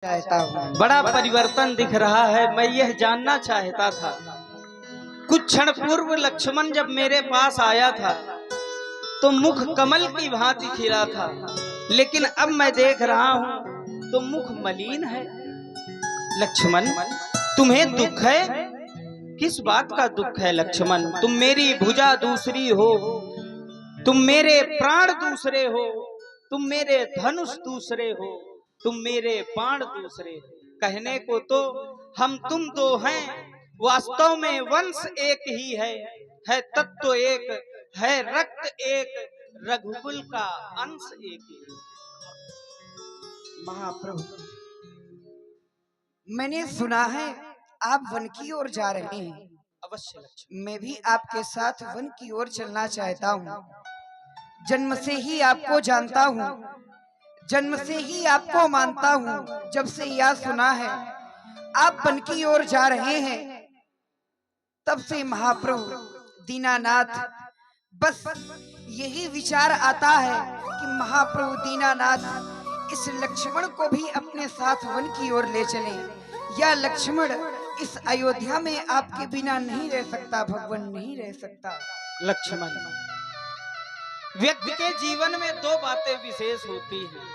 चाहता हूँ। बड़ा परिवर्तन दिख रहा है। मैं यह जानना चाहता था, कुछ क्षण पूर्व लक्ष्मण जब मेरे पास आया था तो मुख कमल की भांति खिला था, लेकिन अब मैं देख रहा हूं तो मुख मलिन है। लक्ष्मण, तुम्हें दुख है? किस बात का दुख है लक्ष्मण? तुम मेरी भुजा दूसरी हो, तुम मेरे प्राण दूसरे हो, तुम मेरे धनुष दूसरे हो, तुम मेरे बाण दूसरे हो। कहने को तो हम तुम दो हैं, वास्तव में वंश एक ही है तत्व एक, है रक्त एक, रघुकुल का अंश एक ही। महाप्रभु, मैंने सुना है आप वन की ओर जा रहे हैं। अवश्य लक्ष्मण। मैं भी आपके साथ वन की ओर चलना चाहता हूँ। जन्म से ही आपको जानता हूँ, जन्म से ही आपको मानता हूँ। जब से यह सुना है आप वन की ओर जा रहे हैं, तब से महाप्रभु दीनानाथ बस यही विचार आता है कि महाप्रभु दीनानाथ इस लक्ष्मण को भी अपने साथ वन की ओर ले चले। या लक्ष्मण इस अयोध्या में आपके बिना नहीं रह सकता, भगवान नहीं रह सकता। लक्ष्मण, व्यक्ति के जीवन में दो बातें विशेष होती हैं।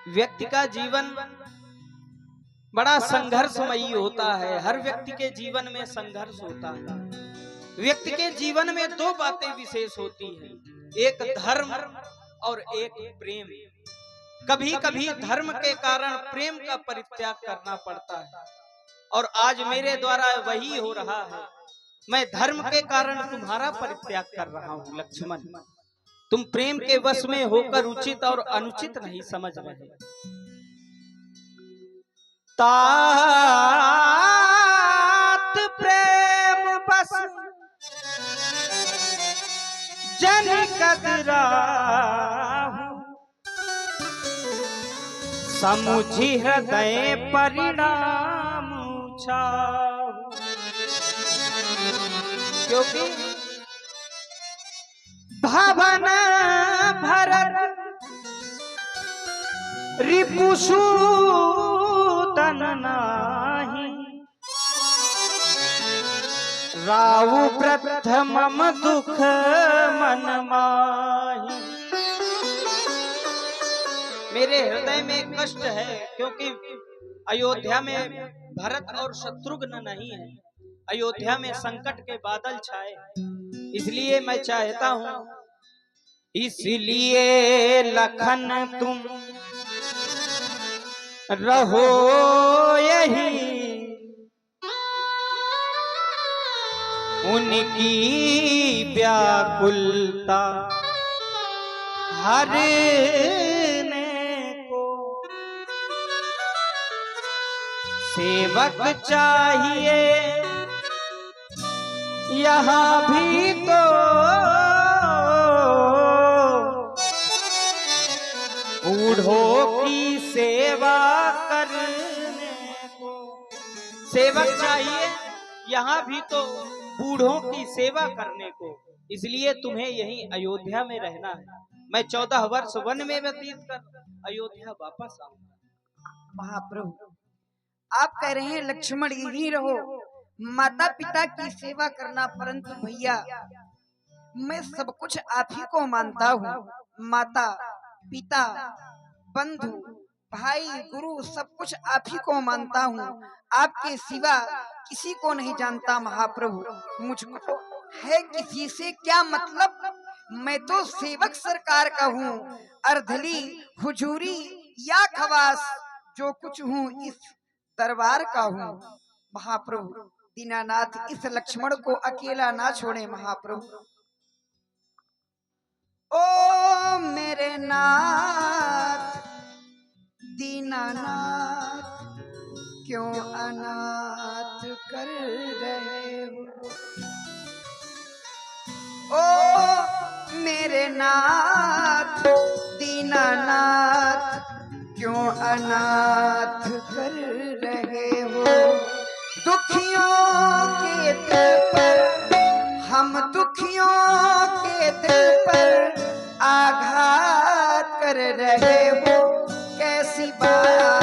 व्यक्ति का जीवन बड़ा संघर्षमयी होता है। हर व्यक्ति के जीवन में संघर्ष होता है। व्यक्ति के जीवन में दो बातें विशेष होती हैं, एक धर्म और एक प्रेम। कभी कभी धर्म के कारण प्रेम का परित्याग करना पड़ता है, और आज मेरे द्वारा वही हो रहा है। मैं धर्म के कारण तुम्हारा परित्याग कर रहा हूं लक्ष्मण। तुम प्रेम के वश में होकर उचित और अनुचित नहीं समझ रहे। तात प्रेम बस जन कदराहु, समुझि हृदय परिणाम छाहु। क्योंकि भवन भरत रिपुसूदन नाही, राउ प्रथमम दुख मन माही। मेरे हृदय में कष्ट है, क्योंकि अयोध्या में भरत और शत्रुघ्न नहीं है। अयोध्या में संकट के बादल छाए, इसलिए मैं चाहता हूं, इसलिए लखन तुम रहो यही, उनकी व्याकुलता हरने को सेवक चाहिए यहाँ भी तो, बूढ़ों की सेवा करने को। सेवक चाहिए यहाँ भी तो, बूढ़ों की सेवा करने को। इसलिए तुम्हें यहीं अयोध्या में रहना है। मैं 14 वर्ष वन में व्यतीत कर अयोध्या वापस आऊंगा। महाप्रभु, आप कह रहे हैं लक्ष्मण यहीं रहो, माता पिता की सेवा करना, परंतु भैया मैं सब कुछ आप ही को मानता हूँ। माता पिता बंधु भाई गुरु सब कुछ आप ही को मानता हूँ, आपके सिवा किसी को नहीं जानता। महाप्रभु, मुझको है किसी से क्या मतलब? मैं तो सेवक सरकार का हूँ, अर्धली हुजूरी या खवास, जो कुछ हूँ इस दरबार का हूँ। महाप्रभु दीनानाथ इस लक्ष्मण को अकेला ना छोड़े। महाप्रभु, ओ मेरे नाथ दीनानाथ, क्यों अनाथ कर रहे हो? ओ मेरे नाथ दीनानाथ, क्यों अनाथ कर रहे हो? दुखियों के दिल पर, हम दुखियों के दिल पर आघात कर रहे हो। कैसी बात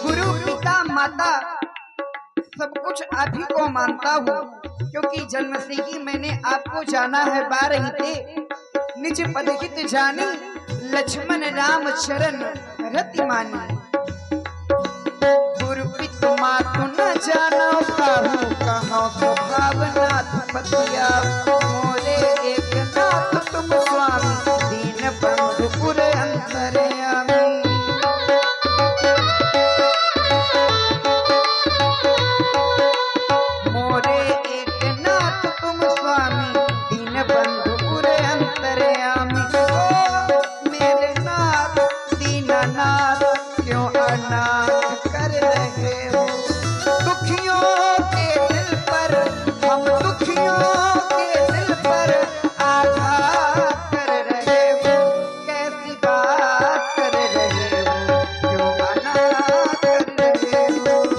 गुरु पिता माता सब कुछ आप ही को मानता हूँ, क्योंकि जन्म से ही मैंने आपको जाना है। बारहिते निज पदहित जानी, लक्ष्मण राम चरण रति मानी। गुरु पिता मातु न जानो, काहू कहाँ स्वभाव नाथ पतिया। मोरे एक नाथ तुम स्वामी, दीन बंधु पुर अंतर्यामी। मोरे एक नाथ तुम स्वामी, दीन बंधु पुर अंतर्यामी। ओ मेरे नाथ दीननाथ, क्यों अनाथ कर रहे हो दुखियों के दिल पर। हम दुखियों के दिल पर आघात कर रहे हो, कैसी बात कर रहे हो, क्यों अनाथ कर रहे हो। ठीक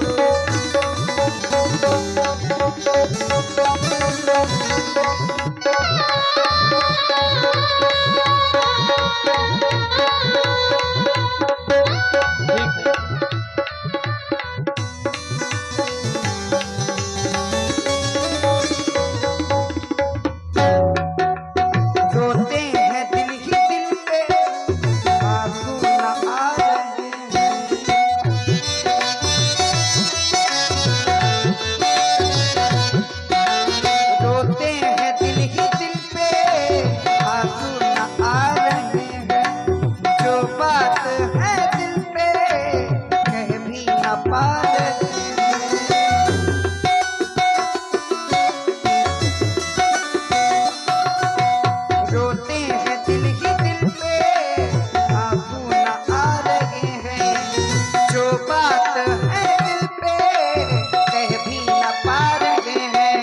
है। रोते हैं दिल ही दिल पे, आंसू न आ रहे हैं। रोते हैं दिल ही दिल पे, आंसू न आ रहे हैं। जो बात है दिल पे, कह भी न पा रहे हैं। रोते हैं दिल ही दिल पे, आंसू न आ रहे हैं। जो बात है दिल पे, कह भी न पा रहे हैं।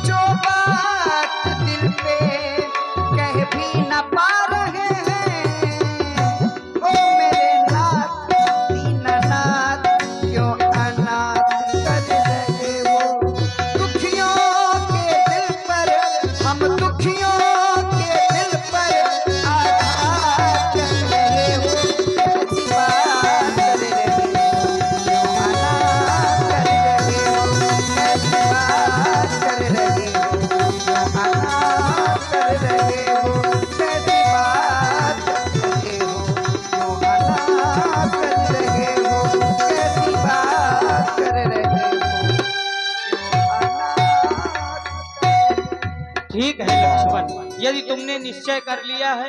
जो बात दिल पे, कह भी न पा रहे हैं। ओ मेरे नाथ दीननाथ, क्यों अनाथ कर रहे हो दुखियों के दिल पर। हम दुखियों के दिल पर आघात कर रहे हो, कैसी बात कर रहे हो, क्यों अनाथ कर रहे हो। कैसी बात कर रहे हो, क्यों अनाथ कर रहे हो। कैसी बात कर रहे हो, क्यों अनाथ कर रहे हो। कैसी बात कर रहे हो, क्यों अनाथ। ठीक है लक्ष्मण, यदि तुमने निश्चय कर लिया है